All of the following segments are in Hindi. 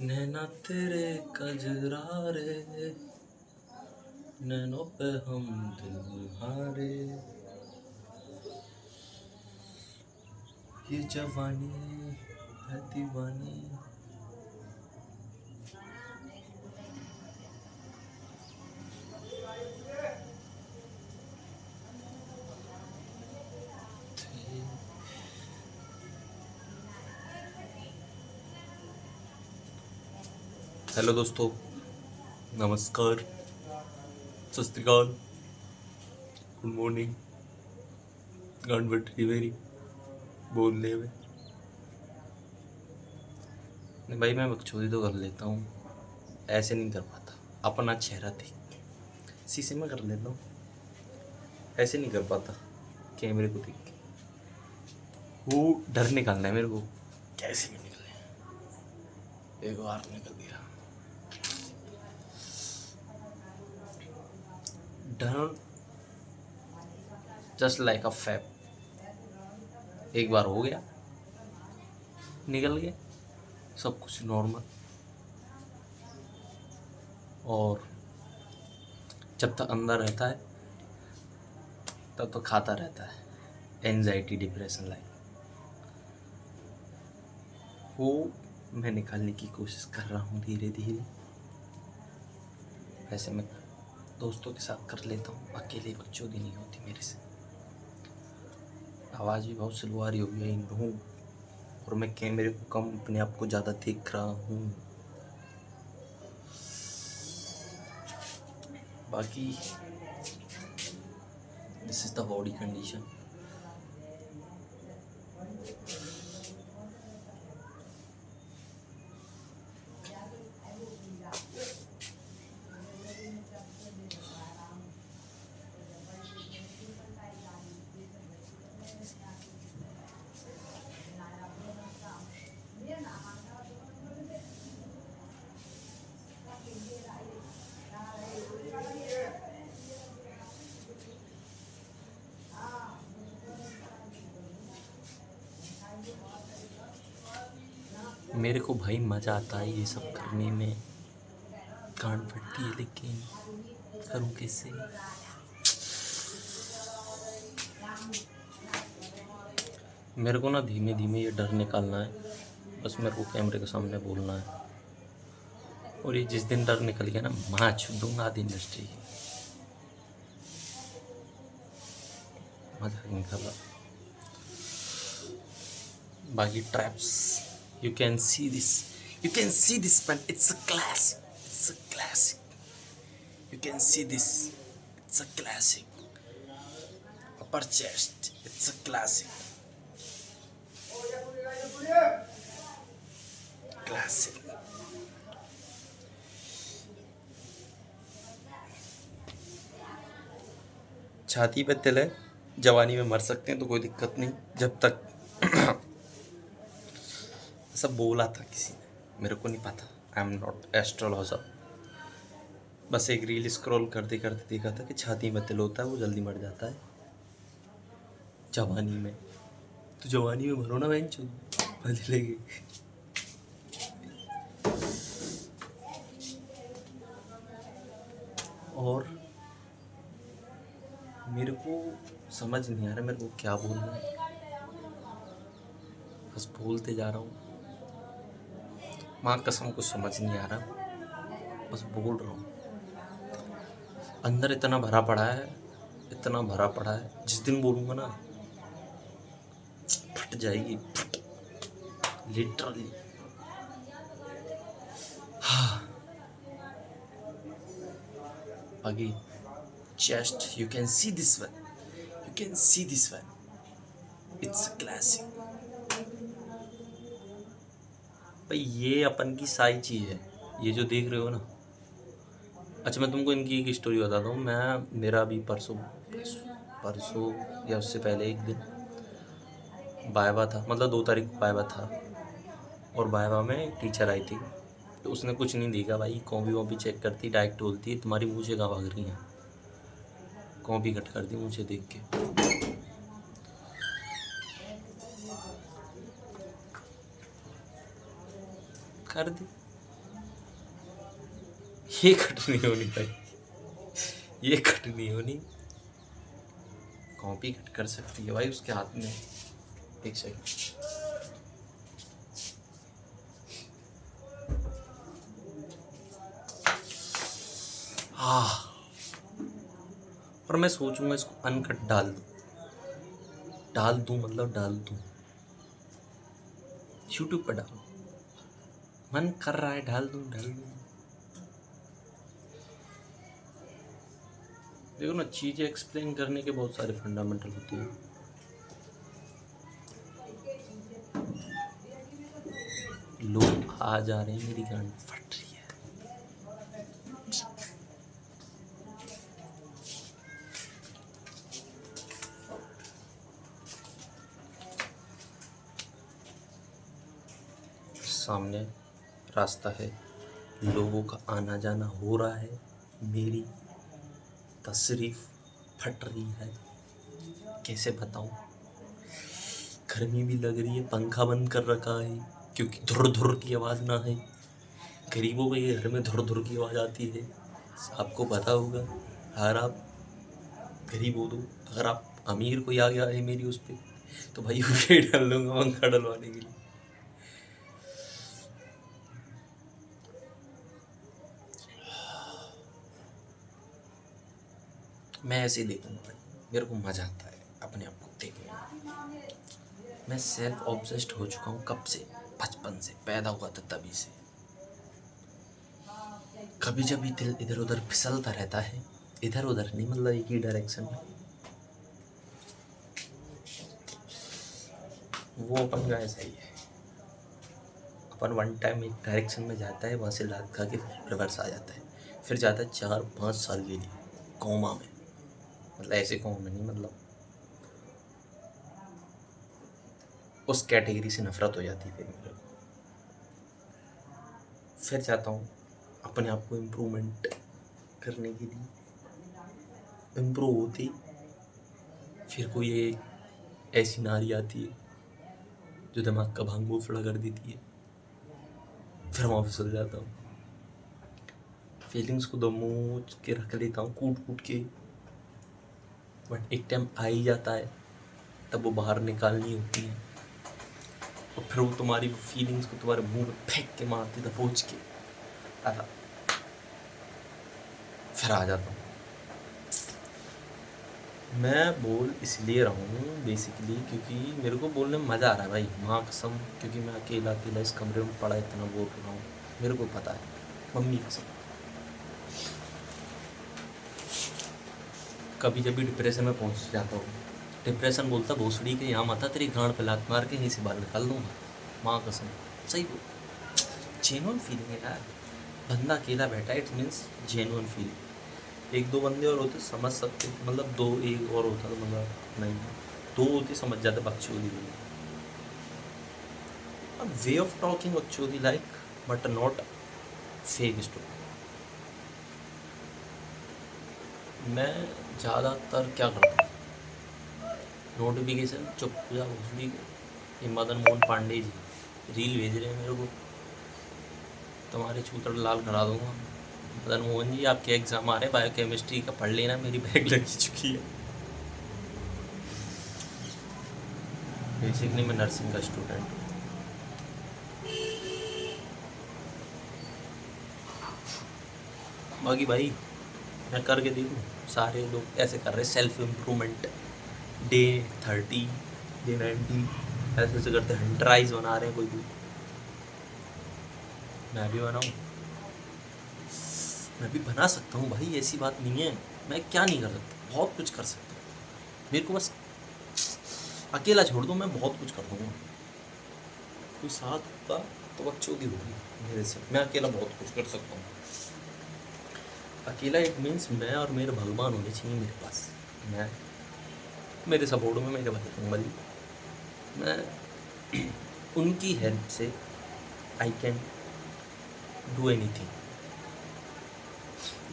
नैना तेरे कजरा रे, नैनों पे हम दिल हारे। ये जवानी है दीवानी। हेलो दोस्तों, नमस्कार, सत श्री अकाल, गुड मॉर्निंग, गणवट रिवेरी बोलने में। नहीं भाई, मैं बकचोदी तो कर लेता हूँ, ऐसे नहीं कर पाता। अपना चेहरा देख शीशे में कर लेता हूँ, ऐसे नहीं कर पाता कैमरे को देख के। वो डर निकालना है मेरे को, कैसे भी निकले। एक बार निकल दिया डर, जस्ट लाइक अ फैप। एक बार हो गया, निकल गया, सब कुछ नॉर्मल। और जब तक अंदर रहता है तब तो खाता रहता है, एंजाइटी डिप्रेशन लाइक। वो मैं निकालने की कोशिश कर रहा हूँ धीरे धीरे। वैसे मैं दोस्तों के साथ कर लेता हूँ, अकेले बकचोदी नहीं होती मेरे से। आवाज़ भी बहुत स्लो आ रही होगी, आई नो। और मैं कैमरे को कम, अपने आप को ज़्यादा देख रहा हूँ। बाकी this is the body condition. मेरे को भाई मज़ा आता है ये सब करने में, गांड फटती है, लेकिन करूँ कैसे। मेरे को ना धीमे धीमे ये डर निकालना है, बस मेरे को कैमरे के सामने बोलना है। और ये जिस दिन डर निकल गया ना, माँ छू दूंगा आधी इंडस्ट्री की। मजा निकाला। बाकी traps, you can see this man, it's a classic, you can see this, it's a classic. Upper chest, it's a classic. छाती पे तिल है, जवानी में मर सकते हैं तो कोई दिक्कत नहीं, जब तक सब बोला था किसी ने, मेरे को नहीं पता। I am not astrologer. बस एक रील स्क्रॉल करते करते देखा था कि छाती में तिल होता है, वो जल्दी मर जाता है जवानी में। तो जवानी में मरो ना बहन चो, बदलेगी। और मेरे को समझ नहीं आ रहा मेरे को क्या बोलना है, बस बोलते जा रहा हूँ। माँ कसम कुछ समझ नहीं आ रहा, बस बोल रहा हूँ। अंदर इतना भरा पड़ा है, इतना भरा पड़ा है, जिस दिन बोलूँगा ना फट जाएगी, लिटरली। हाँ, आगे chest, you can see this one, it's a classic। भाई ये अपन की सारी चीज़ है, ये जो देख रहे हो ना। अच्छा, मैं तुमको इनकी एक स्टोरी बताता हूँ। मेरा अभी परसों या उससे पहले एक दिन वाइवा था, मतलब 2 तारीख को वाइवा था। और वाइवा में टीचर आई थी, तो उसने कुछ नहीं देखा भाई, कॉपी वॉपी चेक करती, डायरेक्ट बोलती तुम्हारी मुँह से कहाँ भाग रही हैं। कॉपी कट कर दी मुझे देख के। कर दी, ये कट नहीं होनी भाई, ये कट नहीं होनी। कॉपी कट कर सकती है भाई उसके हाथ में। एक सेकंड। हाँ, पर मैं सोचूंगा इसको अनकट डाल दूं मतलब डाल दूं, यूट्यूब पर डालूं, मन कर रहा है डाल दूं। देखो ना, चीज़ें एक्सप्लेन करने के बहुत सारे फंडामेंटल होते हैं। लोग आ जा रहे हैं, मेरी गांड फट रही है। सामने रास्ता है, लोगों का आना जाना हो रहा है, मेरी तशरीफ फट रही है। कैसे बताऊं, गर्मी भी लग रही है, पंखा बंद कर रखा है क्योंकि धुर धुर की आवाज़ ना है। गरीबों के घर में धुर धुर की आवाज़ आती है, आपको पता होगा। अगर आप गरीब हो तो, अगर आप अमीर कोई आ गया है मेरी उस पर, तो भाई उसे डाल दूंगा पंखा डलवाने के लिए। मैं ऐसे ही देखूंगा भाई, मेरे को मजा आता है अपने आप को देखने में। मैं सेल्फ ऑब्सेस्ड हो चुका हूँ कब से, बचपन से, पैदा हुआ था तभी से। कभी जब भी दिल इधर उधर फिसलता रहता है, इधर उधर नहीं मतलब एक ही डायरेक्शन में, वो अपन का ऐसा ही है। अपन वन टाइम एक डायरेक्शन में जाता है, वहाँ से लात खा के रिवर्स आ जाता है, फिर जाता है 4-5 साल के लिए कोमा में। मतलब ऐसे कोमा में नहीं, मतलब उस कैटेगरी से नफरत हो जाती है फिर मेरे को। फिर जाता हूँ अपने आप को इम्प्रूवमेंट करने के लिए, इम्प्रूव होती, फिर कोई एक ऐसी नारी आती है जो दिमाग का भांग फड़ा कर देती है, फिर वहाँ फिसल जाता हूँ। फीलिंग्स को दबोच के रख लेता हूँ, कूट कूट के, बट एक टाइम आ ही जाता है, तब वो बाहर निकालनी होती है, और फिर वो तुम्हारी फीलिंग्स को तुम्हारे मुंह में फेंक के मारती दबोच के, फिर आ जाता हूँ। मैं बोल इसलिए रहा हूँ बेसिकली क्योंकि मेरे को बोलने में मज़ा आ रहा है भाई, माँ कसम, क्योंकि मैं अकेला अकेला इस कमरे में पड़ा इतना बोल रहा हूँ, मेरे को पता है, मम्मी कसम। कभी जब भी डिप्रेशन में पहुँच जाता हूँ, डिप्रेशन बोलता भोसड़ी के यहाँ माता तेरी गांड पे लात मार के यहीं से बाहर निकाल दूँगा, माँ कसम, सही बोल, जेन्युइन फीलिंग है यार। बंदा अकेला बैठा है, इट मीन्स जेन्युइन फीलिंग। एक दो बंदे और होते समझ सकते, मतलब दो एक और होता तो मतलब नहीं, दो होते समझ जाते बकचोदी भी। वे ऑफ टॉकिंग बकचोदी like, but not fake story. मैं ज़्यादातर क्या करता हूँ, नोटिफिकेशन चुप हो जा भोसड़ी के, ये मदन मोहन पांडे जी रील भेज रहे हैं मेरे को, तुम्हारे छूतड़ लाल करा दूंगा। मदन मोहन जी आपके एग्ज़ाम आ रहे हैं बायोकेमिस्ट्री का, पढ़ लेना, मेरी बैग लगी चुकी है। बेसिकली मैं नर्सिंग का स्टूडेंट हूँ। बाकी भाई मैं करके देखूँ, सारे लोग ऐसे कर रहे, सेल्फ इम्प्रूवमेंट, डे 30, डे 90, ऐसे ऐसे करते हैं, ड्राइज बना रहे हैं कोई भी, मैं भी बनाऊँ, मैं भी बना सकता हूँ भाई, ऐसी बात नहीं है। मैं क्या नहीं कर सकता, बहुत कुछ कर सकता हूँ, मेरे को बस अकेला छोड़ दो, मैं बहुत कुछ कर दूँगा। कोई साथ होता तो बकचोदी होगी मेरे से, मैं अकेला बहुत कुछ कर सकता हूँ। अकेला इट मीन्स मैं और मेरे भगवान होने चाहिए मेरे पास, मैं मेरे सपोर्ट में मेरे भाई बंगाली, मैं उनकी हेल्प से आई कैन डू एनीथिंग।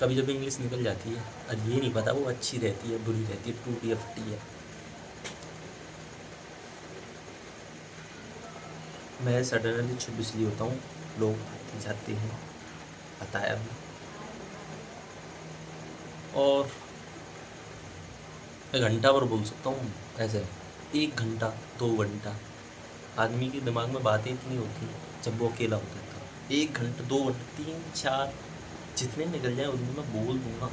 कभी जब इंग्लिश निकल जाती है और ये नहीं पता वो अच्छी रहती है बुरी रहती है, टूटी है फटी है, मैं सडनली चुप इसलिए होता हूँ, लोग आते जाते हैं, बताया भी, और 1 घंटा पर बोल सकता हूँ ऐसे, 1 घंटा 2 घंटा। आदमी के दिमाग में बातें इतनी होती हैं जब वो अकेला होता है। 1 घंटा 2 घंटा 3 4 जितने निकल जाए उतने मैं बोल दूंगा।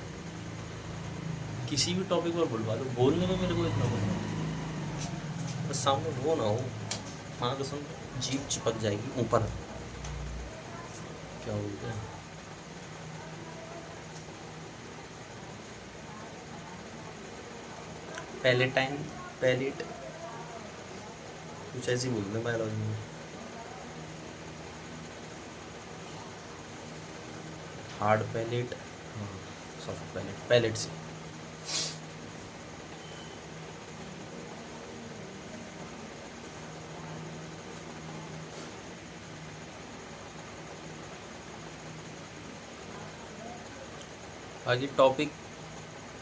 किसी भी टॉपिक पर बुलवा लो, बोलने में मेरे को इतना मजा आता है। बस सामने वो ना हो, हाँ कसम जीभ चिपक जाएगी ऊपर, क्या बोलते हैं, पैलेटाइन, पैलेट, कुछ ऐसी बोलते हैं बायोलॉजी में। हार्ड पैलेट, हाँ सॉफ्ट पैलेट, पैलेट से। आगे टॉपिक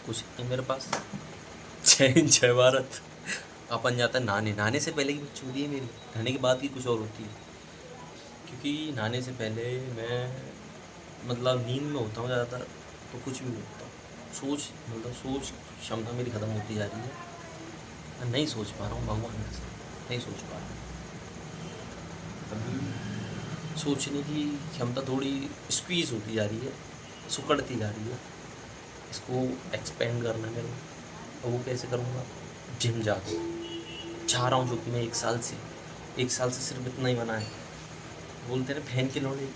कुछ है मेरे पास। जय भारत। अपन जाता है नहाने, नहाने से पहले की कुछ चूड़ी है मेरी, नहाने के बाद की कुछ और होती है। क्योंकि नहाने से पहले मैं मतलब नींद में होता हूँ ज़्यादातर, तो कुछ भी होता हूँ, सोच क्षमता मेरी ख़त्म होती जा रही है। मैं नहीं सोच पा रहा हूँ, भगवान के साथ नहीं सोच पा रहा हूँ। अभी सोचने की क्षमता थोड़ी स्क्वीज़ होती जा रही है, सुकड़ती जा रही है। इसको एक्सपेंड करना है मेरे को, और वो कैसे करूँगा, जिम जाकर चाह रहा हूँ, जो कि मैं 1 साल से सिर्फ इतना ही बना है। बोलते हैं फैन के लौड़े,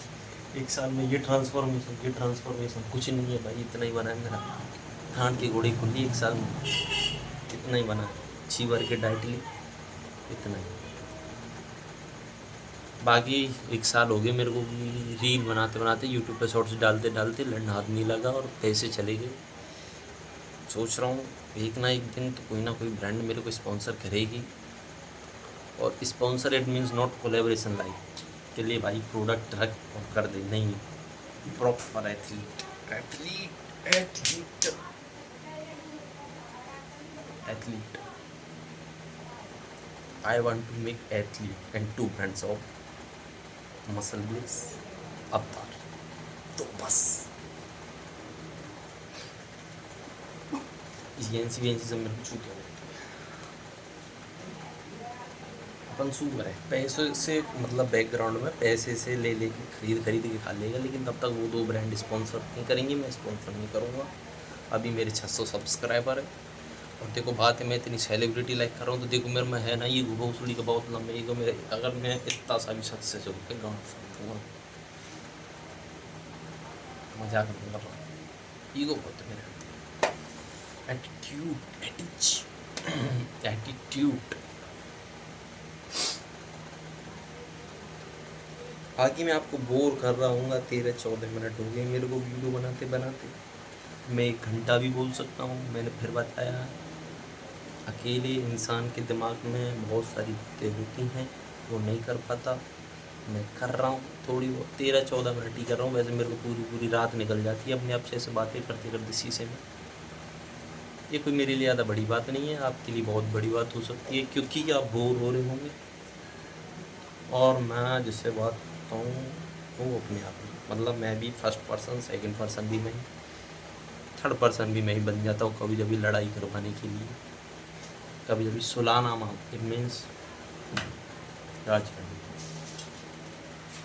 1 साल में ये ट्रांसफॉर्मेशन कुछ नहीं है भाई, इतना ही बना है मेरा। ठान की घोड़ी खुली 1 साल में, इतना ही बना है। 6 बार के डाइट ली, इतना ही। बाकी 1 साल हो गए मेरे को भी रील बनाते बनाते, यूट्यूब पे शॉर्ट्स डालते डालते हाथ नहीं लगा और पैसे चले गए। सोच रहा हूँ एक ना एक दिन तो कोई ना कोई ब्रांड मेरे को स्पॉन्सर करेगी। और sponsor it means not collaboration like के लिए भाई प्रोडक्ट रख और कर दे, नहीं, proper athlete. I want to make athlete and 2 brands of muscle bliss Avatar, तो बस ये सब मेरे को छूट है। अपन सुपर है, पैसे से मतलब बैकग्राउंड में पैसे से ले खरीद के खा लेगा, लेकिन तब तक वो 2 ब्रांड स्पॉन्सर नहीं करेंगे, मैं स्पॉन्सर नहीं करूँगा। अभी मेरे 600 सब्सक्राइबर है, और देखो बात है मैं इतनी सेलिब्रिटी लाइक कर रहा हूँ, तो देखो मेरे में है ना ये घुघोसड़ी का बहुत लंबे ईगो मेरे। अगर मैं इतना सा भी सक्सेस हो गया गाँव मजाक नहीं कर रहा, ईगो बहुत है मेरे, एटीट्यूड। आगे मैं आपको बोर कर रहा हूँ, 13-14 मिनट हो गए मेरे को वीडियो बनाते बनाते। मैं 1 घंटा भी बोल सकता हूँ। मैंने फिर बताया, अकेले इंसान के दिमाग में बहुत सारी बातें होती हैं, वो नहीं कर पाता। मैं कर रहा हूँ थोड़ी बहुत, 13-14 मिनट ही कर रहा हूँ। वैसे मेरे को पूरी रात निकल जाती है अपने आप से ऐसे बातें करते करते शीशे में। ये कोई मेरे लिए ज़्यादा बड़ी बात नहीं है, आपके लिए बहुत बड़ी बात हो सकती है, क्योंकि आप बोर हो रहे होंगे। और मैं जिससे बात करता हूँ वो अपने आप में, मतलब मैं भी फर्स्ट पर्सन, सेकंड पर्सन भी मैं ही, थर्ड पर्सन भी मैं ही बन जाता हूँ कभी कभी लड़ाई करवाने के लिए, कभी कभी सुलाना मांग, इट मीन्स राज करने।